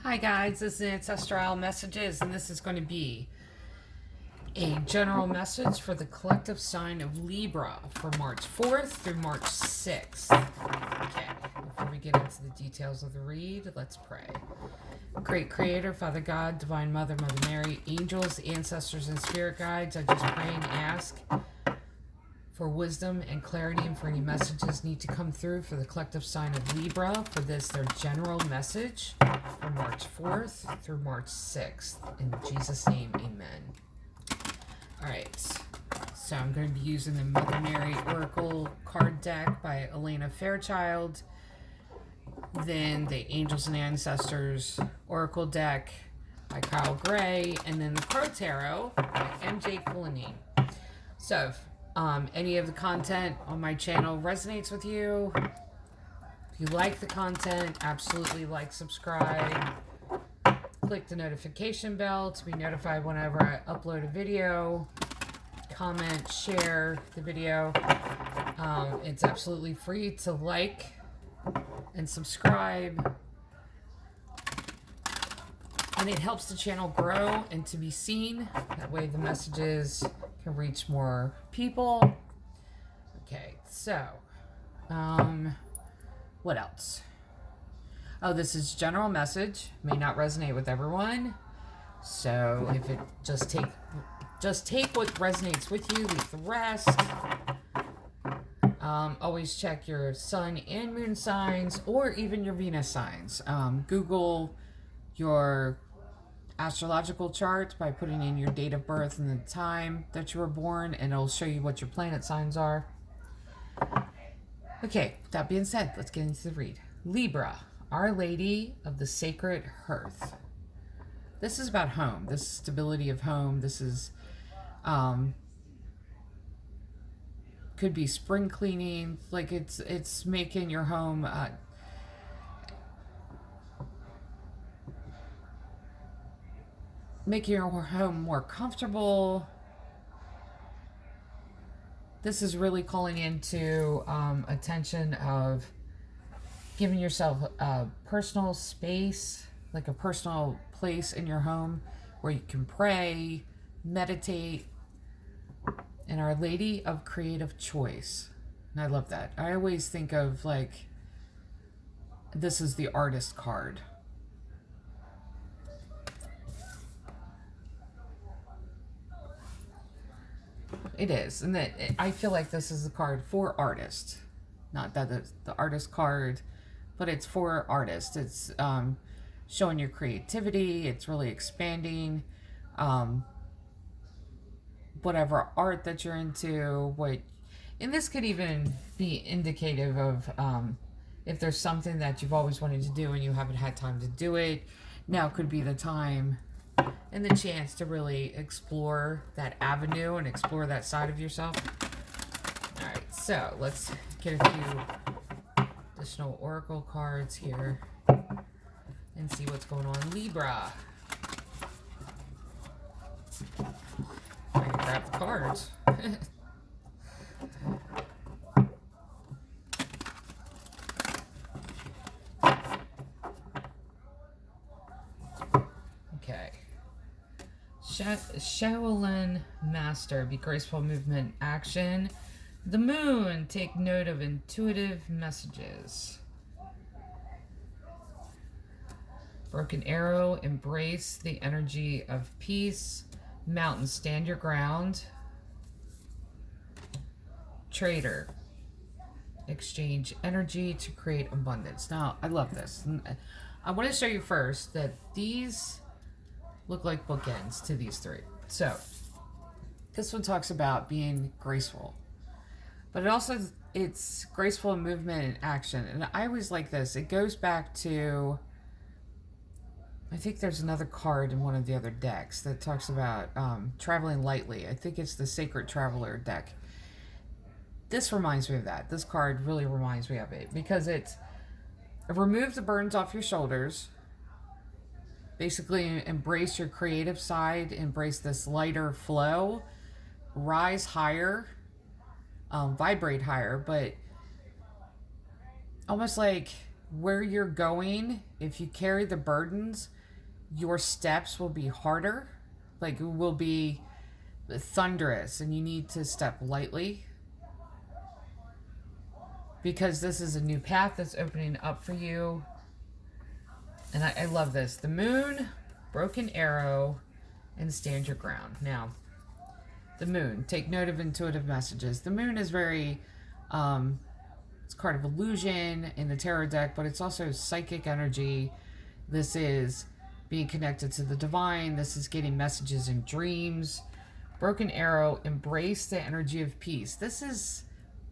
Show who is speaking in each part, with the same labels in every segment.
Speaker 1: Hi guys, this is Ancestral Messages, and this is going to be a general message for the collective sign of Libra for March 4th through March 6th. Okay, before we get into the details of the read, let's pray. Great Creator, Father God, Divine Mother, Mother Mary, angels, ancestors, and spirit guides, I just pray and ask for wisdom and clarity and for any messages need to come through for the collective sign of Libra for this, their general message for March 4th through March 6th. In Jesus' name, amen. Alright, so I'm going to be using the Mother Mary Oracle card deck by Elena Fairchild, then the Angels and Ancestors Oracle deck by Kyle Gray, and then the Crow Tarot by MJ Cullinane. So, if any of the content on my channel resonates with you, if you like the content, absolutely like, subscribe, click the notification bell to be notified whenever I upload a video, comment, share the video. It's absolutely free to like and subscribe, and it helps the channel grow and to be seen. That way the messages can reach more people. Okay, so what else? Oh, this is general message, may not resonate with everyone, so if it just take what resonates with you, leave the rest. Always check your sun and moon signs, or even your Venus signs. Google your astrological chart by putting in your date of birth and the time that you were born, and it'll show you what your planet signs are. Okay, that being said, let's get into the read. Libra, Our Lady of the Sacred Hearth. This is about home. This is stability of home. This is could be spring cleaning, like it's making your home making your home more comfortable. This is really calling into attention of giving yourself a personal space, like a personal place in your home where you can pray, meditate, and Our Lady of Creative Choice. And I love that. I always think of, like, this is the artist card. It is, and that I feel like this is a card for artists. Not that it's the artist card, but it's for artists. It's showing your creativity. It's really expanding whatever art that you're into. And this could even be indicative of if there's something that you've always wanted to do and you haven't had time to do it. Now could be the time and the chance to really explore that avenue and explore that side of yourself. All right, so let's get a few additional oracle cards here and see what's going on. Libra. I can grab the cards. Okay. Shaolin Master, be graceful, movement, action. The Moon, take note of intuitive messages. Broken Arrow, embrace the energy of peace. Mountain, stand your ground. Trader, exchange energy to create abundance. Now, I love this. I want to show you first that these look like bookends to these three. So, this one talks about being graceful. But it's graceful in movement and action. And I always like this. It goes back to, I think there's another card in one of the other decks that talks about traveling lightly. I think it's the Sacred Traveler deck. This reminds me of that. This card really reminds me of it because it's remove the burdens off your shoulders. Basically, embrace your creative side, embrace this lighter flow, rise higher, vibrate higher, but almost like where you're going, if you carry the burdens, your steps will be harder, like it will be thunderous, and you need to step lightly because this is a new path that's opening up for you. And I love this. The moon, broken arrow, and stand your ground. Now, the moon, take note of intuitive messages. The moon is very, it's card of illusion in the tarot deck, but it's also psychic energy. This is being connected to the divine. This is getting messages in dreams. Broken arrow, embrace the energy of peace. This is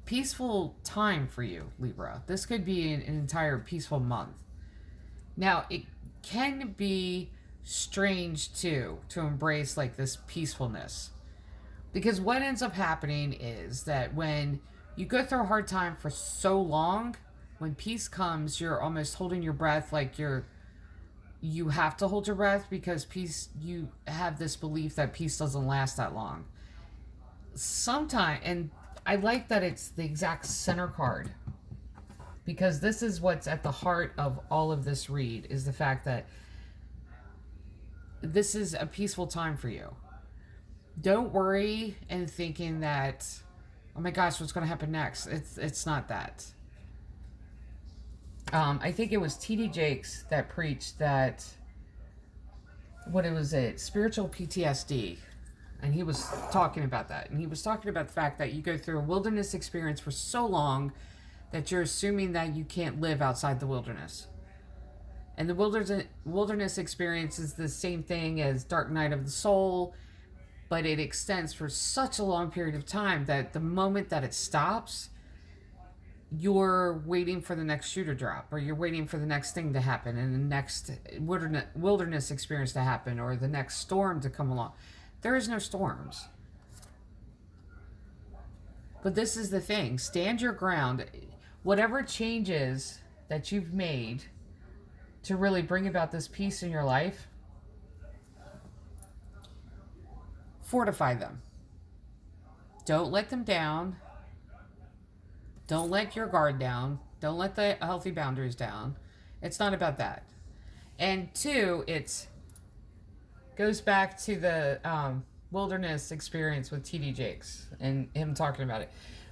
Speaker 1: peaceful time for you, Libra. This could be an entire peaceful month. Now, it can be strange too to embrace like this peacefulness, because what ends up happening is that when you go through a hard time for so long, when peace comes, you're almost holding your breath, like you have to hold your breath, because peace, you have this belief that peace doesn't last that long. Sometimes, and I like that it's the exact center card, because this is what's at the heart of all of this read, is the fact that this is a peaceful time for you. Don't worry and thinking that, oh my gosh, what's going to happen next? It's not that. I think it was T.D. Jakes that preached that, spiritual PTSD. And he was talking about that. And he was talking about the fact that you go through a wilderness experience for so long that you're assuming that you can't live outside the wilderness. And the wilderness experience is the same thing as dark night of the soul, but it extends for such a long period of time that the moment that it stops, you're waiting for the next shoe to drop, or you're waiting for the next thing to happen, and the next wilderness experience to happen, or the next storm to come along. There is no storms. But this is the thing. Stand your ground. Whatever changes that you've made to really bring about this peace in your life, fortify them. Don't let them down. Don't let your guard down. Don't let the healthy boundaries down. It's not about that. And two, it goes back to the wilderness experience with T.D. Jakes and him talking about it.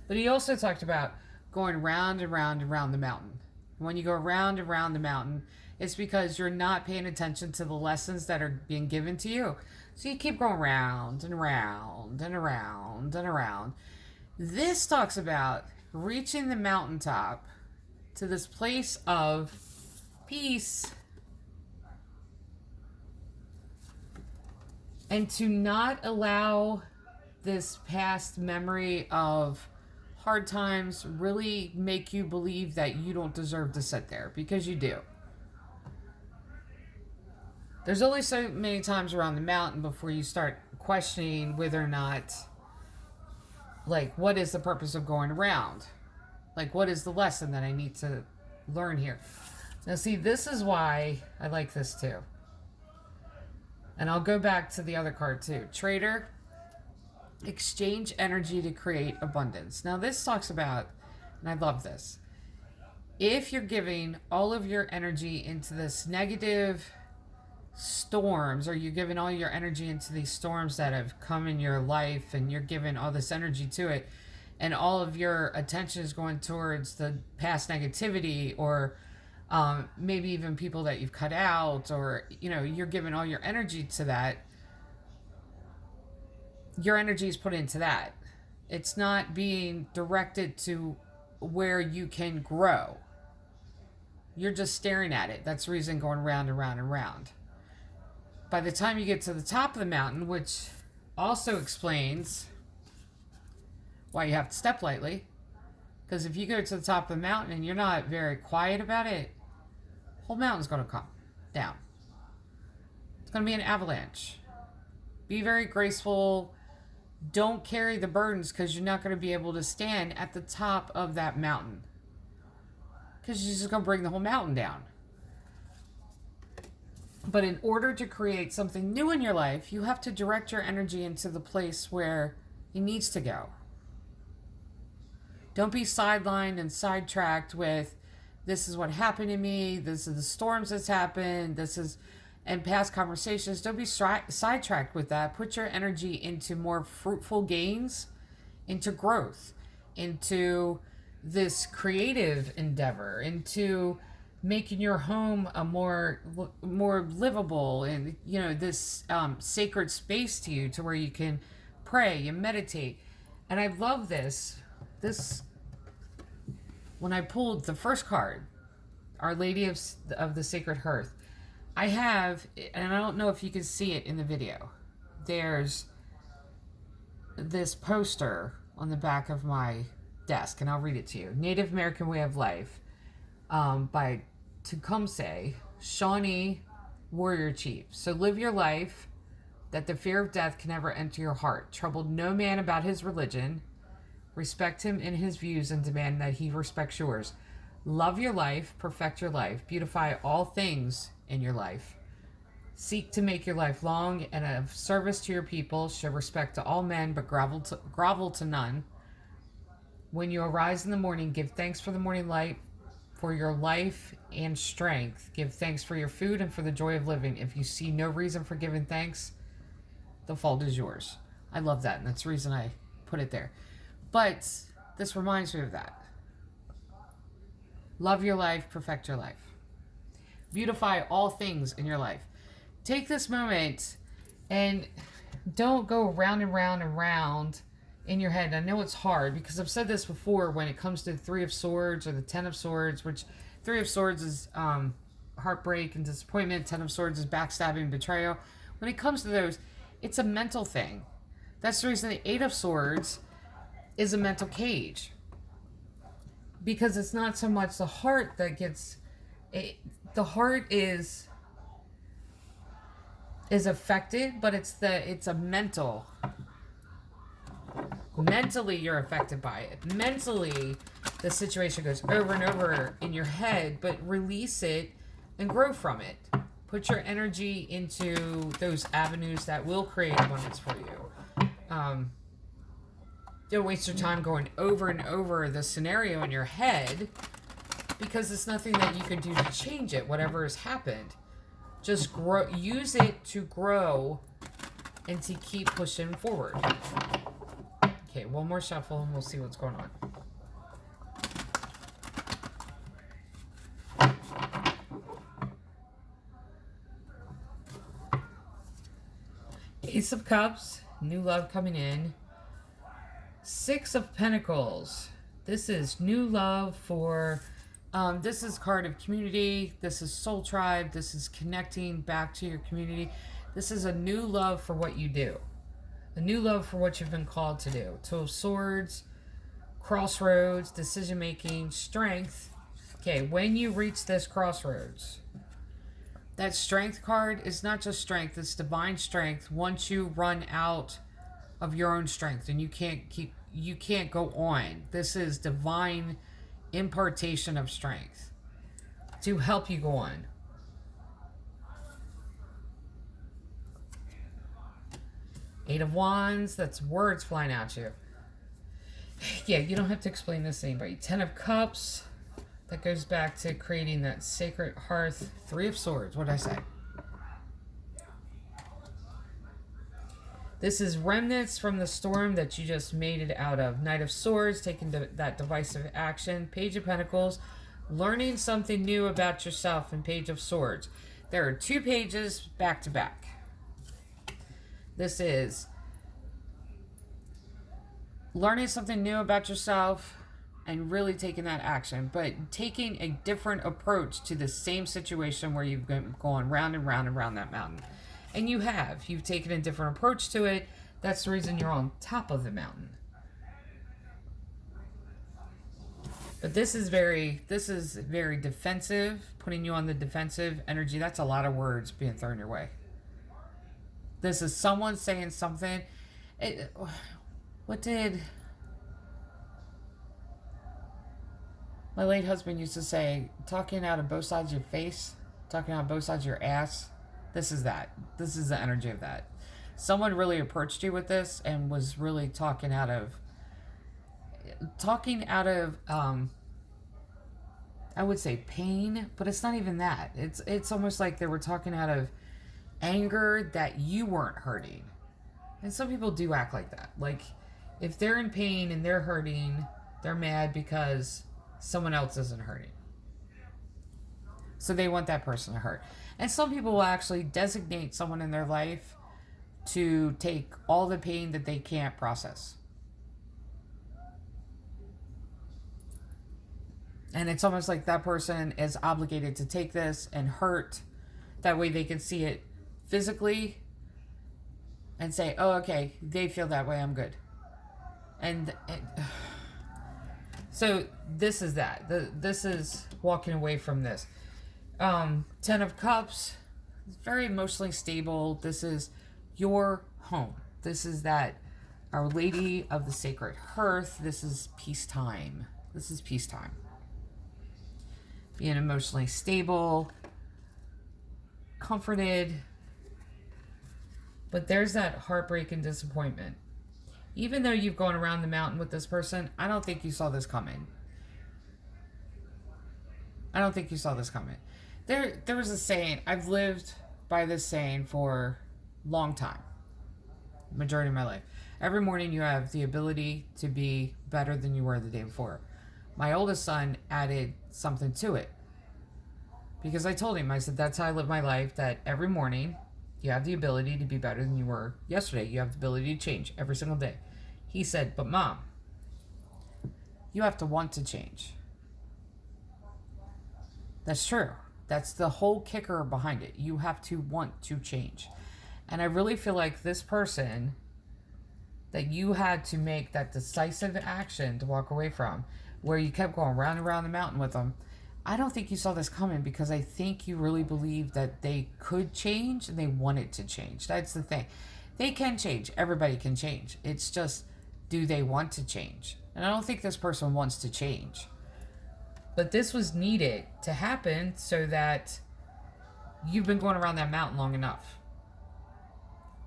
Speaker 1: But he also talked about going round and round and round the mountain. When you go round and round the mountain, it's because you're not paying attention to the lessons that are being given to you. So you keep going round and round and around and around. This talks about reaching the mountaintop to this place of peace, and to not allow this past memory of hard times really make you believe that you don't deserve to sit there, because you do. There's only so many times around the mountain before you start questioning whether or not, like, what is the purpose of going around? Like, what is the lesson that I need to learn here? Now, see, this is why I like this too. And I'll go back to the other card too. Trader, exchange energy to create abundance. Now, this talks about, and I love this, if you're giving all of your energy into this negative storms, or you're giving all your energy into these storms that have come in your life, and you're giving all this energy to it, and all of your attention is going towards the past negativity, or maybe even people that you've cut out, or you're giving all your energy to that, your energy is put into that. It's not being directed to where you can grow. You're just staring at it. That's the reason going round and round and round. By the time you get to the top of the mountain, which also explains why you have to step lightly, because if you go to the top of the mountain and you're not very quiet about it, the whole mountain's going to come down. It's going to be an avalanche. Be very graceful. Don't carry the burdens, because you're not going to be able to stand at the top of that mountain, because you're just going to bring the whole mountain down. But in order to create something new in your life, you have to direct your energy into the place where it needs to go. Don't be sidelined and sidetracked with this is what happened to me. This is the storms that's happened. This is, and past conversations. Don't be sidetracked with that. Put your energy into more fruitful gains, into growth, into this creative endeavor, into making your home a more livable, and this sacred space to you, to where you can pray and meditate. And I love this when I pulled the first card, Our Lady of the Sacred Hearth. I have, and I don't know if you can see it in the video, there's this poster on the back of my desk, and I'll read it to you. Native American Way of Life, by Tecumseh, Shawnee Warrior Chief. So live your life that the fear of death can never enter your heart. Trouble no man about his religion. Respect him in his views and demand that he respects yours. Love your life, perfect your life, beautify all things in your life. Seek to make your life long and of service to your people. Show respect to all men, but grovel to none. When you arise in the morning, give thanks for the morning light, for your life and strength. Give thanks for your food and for the joy of living. If you see no reason for giving thanks, the fault is yours. I love that, and that's the reason I put it there. But this reminds me of that. Love your life, perfect your life. Beautify all things in your life. Take this moment and don't go round and round and round in your head. I know it's hard because I've said this before when it comes to the Three of Swords or the Ten of Swords, which Three of Swords is heartbreak and disappointment. Ten of Swords is backstabbing and betrayal. When it comes to those, it's a mental thing. That's the reason the Eight of Swords is a mental cage. Because it's not so much the heart that gets... the heart is affected, but it's a mental... Mentally, you're affected by it. Mentally, the situation goes over and over in your head, but release it and grow from it. Put your energy into those avenues that will create abundance for you. Don't waste your time going over and over the scenario in your head, because it's nothing that you can do to change it, whatever has happened. Just grow, use it to grow and to keep pushing forward. Okay, one more shuffle and we'll see what's going on. Ace of Cups, new love coming in. Six of Pentacles. This is new love for, this is card of community. This is soul tribe. This is connecting back to your community. This is a new love for what you do. A new love for what you've been called to do. Two of Swords, crossroads, decision making, strength. Okay, when you reach this crossroads, that strength card is not just strength, it's divine strength. Once you run out of your own strength and you can't go on. This is divine impartation of strength to help you go on. Eight of Wands, that's words flying at you. Yeah, you don't have to explain this to anybody. Ten of Cups, that goes back to creating that sacred hearth. Three of Swords, what did I say? This is remnants from the storm that you just made it out of. Knight of Swords, taking that divisive action. Page of Pentacles, learning something new about yourself. And Page of Swords. There are two pages back to back. This is learning something new about yourself and really taking that action, but taking a different approach to the same situation where you've been going round and round and round that mountain. And you've taken a different approach to it. That's the reason you're on top of the mountain. But this is very defensive, putting you on the defensive energy. That's a lot of words being thrown your way. This is someone saying something. What did my late husband used to say? Talking out of both sides of your face, talking out of both sides of your ass. This is that. This is the energy of that. Someone really approached you with this and was really talking out of I would say pain, but it's not even that. It's almost like they were talking out of anger that you weren't hurting. And some people do act like that. Like, if they're in pain and they're hurting, they're mad because someone else isn't hurting. So they want that person to hurt. And some people will actually designate someone in their life to take all the pain that they can't process. And it's almost like that person is obligated to take this and hurt. That way they can see it physically and say, oh, okay, they feel that way, I'm good. So this is that. This is walking away from this. 10 of Cups, very emotionally stable. This is your home. This is that Our Lady of the Sacred Hearth. This is peacetime. This is peacetime. Being emotionally stable, comforted. But there's that heartbreak and disappointment. Even though you've gone around the mountain with this person, I don't think you saw this coming. I don't think you saw this coming. There was a saying. I've lived by this saying for a long time. Majority of my life. Every morning you have the ability to be better than you were the day before. My oldest son added something to it. Because I told him, I said, that's how I live my life, that every morning you have the ability to be better than you were yesterday. You have the ability to change every single day. He said, but Mom, you have to want to change. That's true. That's the whole kicker behind it. You have to want to change. And I really feel like this person that you had to make that decisive action to walk away from, where you kept going round and round the mountain with them, I don't think you saw this coming, because I think you really believed that they could change and they wanted to change. That's the thing. They can change. Everybody can change. It's just, do they want to change? And I don't think this person wants to change. But this was needed to happen so that you've been going around that mountain long enough.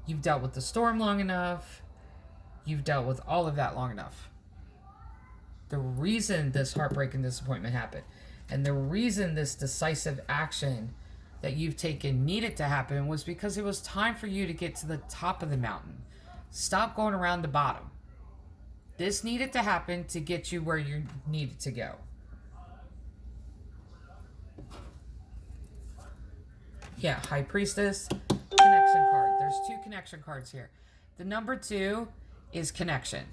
Speaker 1: You've dealt with the storm long enough. You've dealt with all of that long enough. The reason this heartbreak and disappointment happened, and the reason this decisive action that you've taken needed to happen, was because it was time for you to get to the top of the mountain. Stop going around the bottom. This needed to happen to get you where you needed to go. Yeah, High Priestess, connection card. There's 2 connection cards here. The number 2 is connection.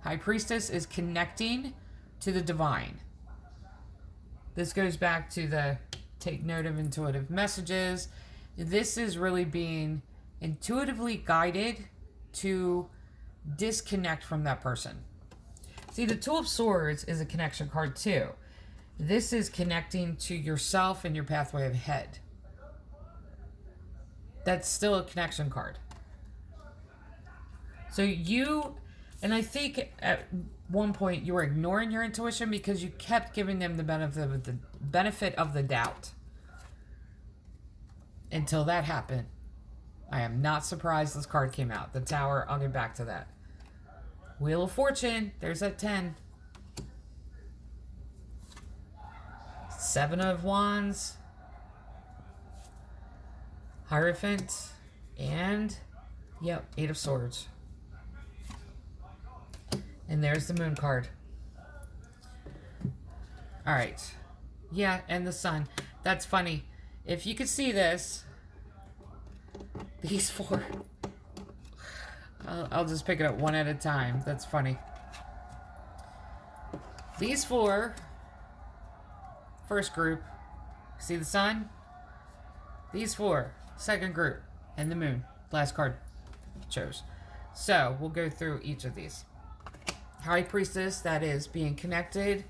Speaker 1: High Priestess is connecting to the divine. This goes back to the take note of intuitive messages. This is really being intuitively guided to disconnect from that person. See, the Two of Swords is a connection card too. This is connecting to yourself and your pathway ahead. That's still a connection card. So you, and I think at one point you were ignoring your intuition because you kept giving them the benefit of the doubt. Until that happened. I am not surprised this card came out. The Tower, I'll get back to that. Wheel of Fortune, there's that 10. 7 of Wands. Hierophant. And, yep, 8 of Swords. And there's the Moon card. Alright. Yeah, and the Sun. That's funny. If you could see this, these 4. I'll just pick it up one at a time. That's funny. These 4, first group. See the Sun? These 4, second group. And the Moon. Last card chose. So, we'll go through each of these. High Priestess, that is being connected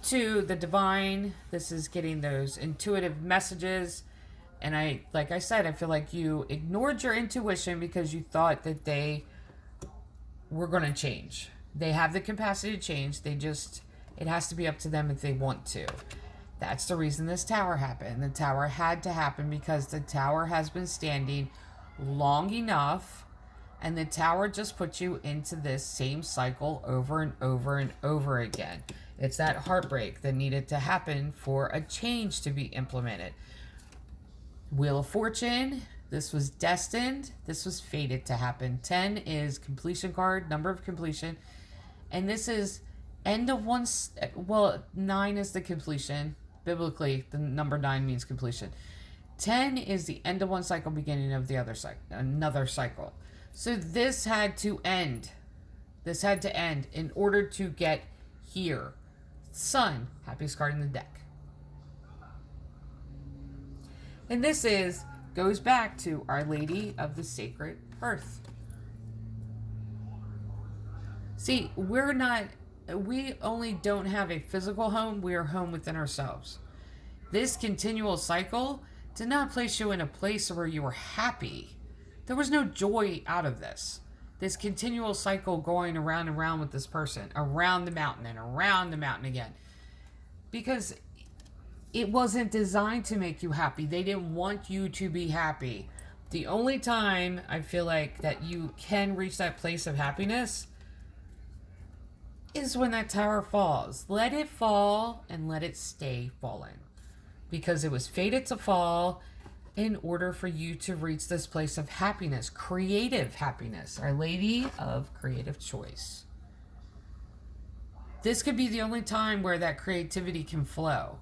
Speaker 1: to the divine. This is getting those intuitive messages. And like I said, I feel like you ignored your intuition because you thought that they were going to change. They have the capacity to change. It has to be up to them if they want to. That's the reason this Tower happened. The Tower had to happen because the Tower has been standing long enough, and the Tower just puts you into this same cycle over and over and over again. It's that heartbreak that needed to happen for a change to be implemented. Wheel of Fortune, this was destined. This was fated to happen. 10 is completion card, number of completion. And this is end of one, well, 9 is the completion. Biblically, the number 9 means completion. 10 is the end of one cycle, beginning of the other cycle, another cycle. So this had to end. This had to end in order to get here. Sun, happiest card in the deck. And this goes back to Our Lady of the Sacred Hearth. See, we only don't have a physical home, we are home within ourselves. This continual cycle did not place you in a place where you were happy. There was no joy out of this. This continual cycle going around and around with this person, around the mountain and around the mountain again. Because it wasn't designed to make you happy. They didn't want you to be happy. The only time I feel like that you can reach that place of happiness is when that tower falls. Let it fall and let it stay fallen. Because it was fated to fall in order for you to reach this place of happiness, creative happiness, Our Lady of Creative Choice. This could be the only time where that creativity can flow,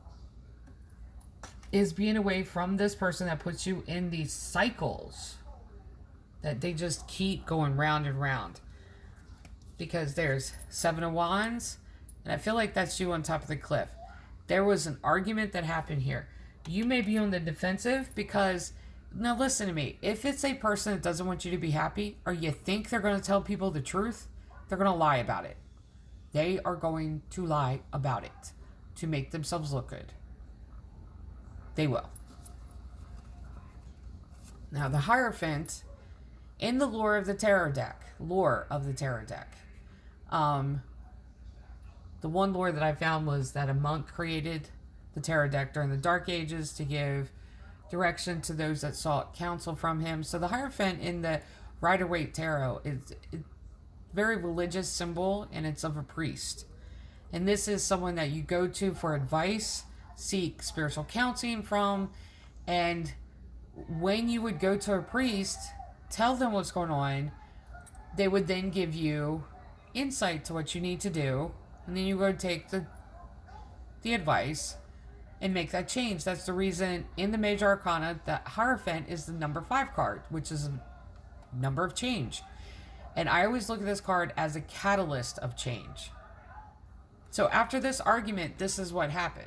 Speaker 1: is being away from this person that puts you in these cycles that they just keep going round and round. Because there's 7 of Wands, and I feel like that's you on top of the cliff. There was an argument that happened here. You may be on the defensive because, now listen to me, if it's a person that doesn't want you to be happy, or you think they're going to tell people the truth, they're going to lie about it. They are going to lie about it to make themselves look good. They will. Now, the Hierophant in the lore of the tarot deck, the one lore that I found was that a monk created the tarot deck during the Dark Ages to give direction to those that sought counsel from him. So the Hierophant in the Rider-Waite Tarot is a very religious symbol, and it's of a priest. And this is someone that you go to for advice, seek spiritual counseling from, and when you would go to a priest, tell them what's going on, they would then give you insight to what you need to do, and then you go take the advice and make that change. That's the reason in the Major Arcana that Hierophant is the number 5 card, which is a number of change. And I always look at this card as a catalyst of change. So after this argument, this is what happened.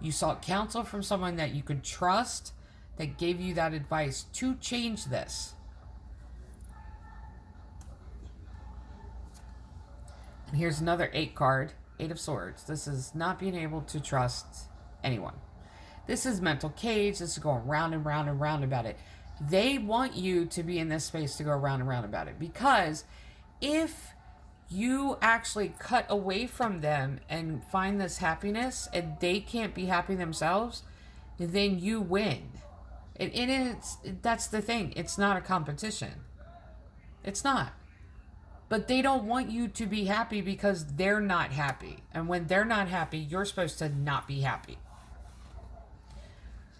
Speaker 1: You sought counsel from someone that you could trust, that gave you that advice to change this. And here's another 8 card, 8 of Swords. This is not being able to trust anyone. This is mental cage. This is going round and round and round about it. They want you to be in this space to go round and round about it. Because if you actually cut away from them and find this happiness and they can't be happy themselves, then you win. That's the thing. It's not a competition. It's not. But they don't want you to be happy because they're not happy. And when they're not happy, you're supposed to not be happy.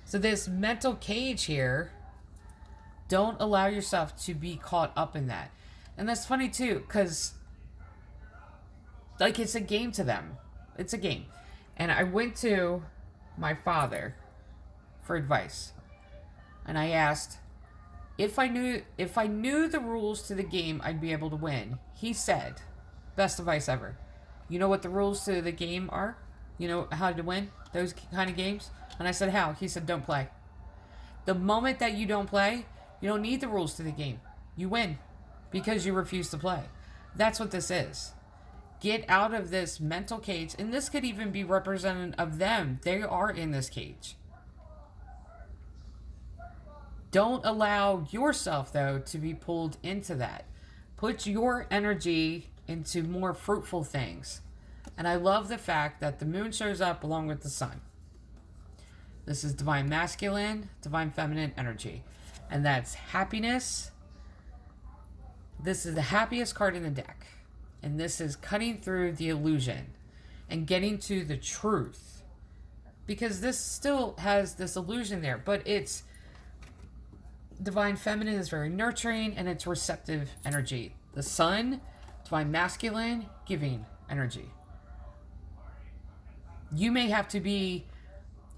Speaker 1: So this mental cage here, don't allow yourself to be caught up in that. And that's funny too, because like it's a game to them. It's a game. And I went to my father for advice. And I asked, if I knew the rules to the game, I'd be able to win. He said, best advice ever. You know what the rules to the game are? You know how to win those kind of games? And I said, how? He said, don't play. The moment that you don't play, you don't need the rules to the game. You win because you refuse to play. That's what this is. Get out of this mental cage. And this could even be representative of them. They are in this cage. Don't allow yourself, though, to be pulled into that. Put your energy into more fruitful things. And I love the fact that the moon shows up along with the sun. This is divine masculine, divine feminine energy. And that's happiness. This is the happiest card in the deck. And this is cutting through the illusion. and getting to the truth. Because this still has this illusion there, but it's divine feminine is very nurturing and it's receptive energy. The sun, divine masculine, giving energy. You may have to be,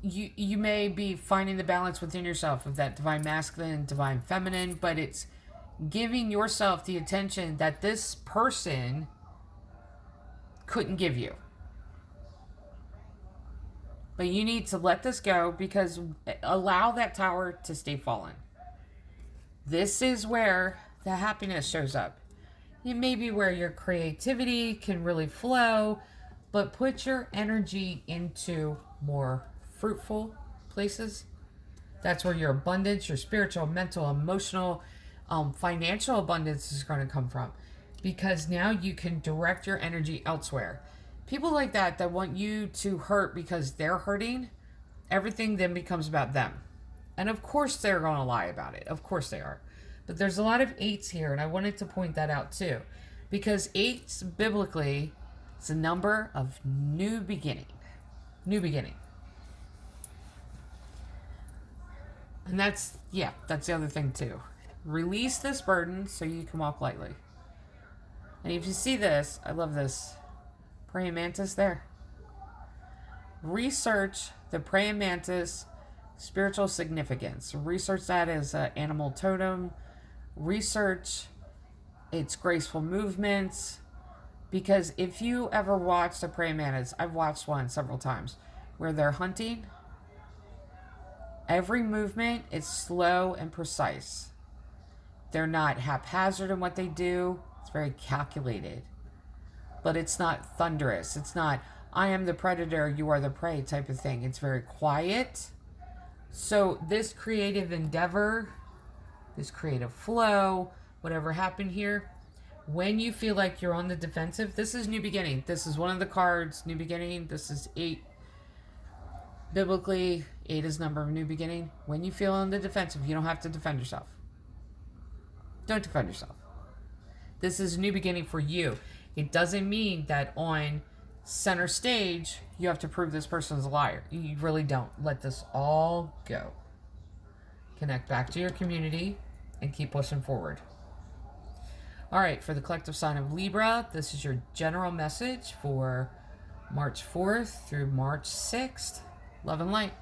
Speaker 1: you may be finding the balance within yourself of that divine masculine, divine feminine, but it's giving yourself the attention that this person couldn't give you. But you need to let this go, because allow that tower to stay fallen. This is where the happiness shows up. It may be where your creativity can really flow, but put your energy into more fruitful places. That's where your abundance, your spiritual, mental, emotional, financial abundance is going to come from. Because now you can direct your energy elsewhere. People like that want you to hurt because they're hurting, everything then becomes about them. And of course they're going to lie about it. Of course they are. But there's a lot of 8s here, and I wanted to point that out too. Because 8s, biblically, is a number of new beginning. New beginning. And that's the other thing too. Release this burden so you can walk lightly. And if you see this, I love this. Praying mantis there. Research the praying mantis spiritual significance. Research that as an animal totem. Research its graceful movements. Because if you ever watched a praying mantis, I've watched one several times, where they're hunting, every movement is slow and precise. They're not haphazard in what they do. It's very calculated. But it's not thunderous. It's not, I am the predator, you are the prey type of thing. It's very quiet. So this creative endeavor, this creative flow, whatever happened here, when you feel like you're on the defensive, this is new beginning. This is one of the cards, new beginning. This is 8. Biblically, 8 is number of new beginning. When you feel on the defensive, you don't have to defend yourself. Don't defend yourself. This is a new beginning for you. It doesn't mean that on center stage, you have to prove this person's a liar. You really don't. Let this all go. Connect back to your community and keep pushing forward. All right, for the collective sign of Libra, this is your general message for March 4th through March 6th. Love and light.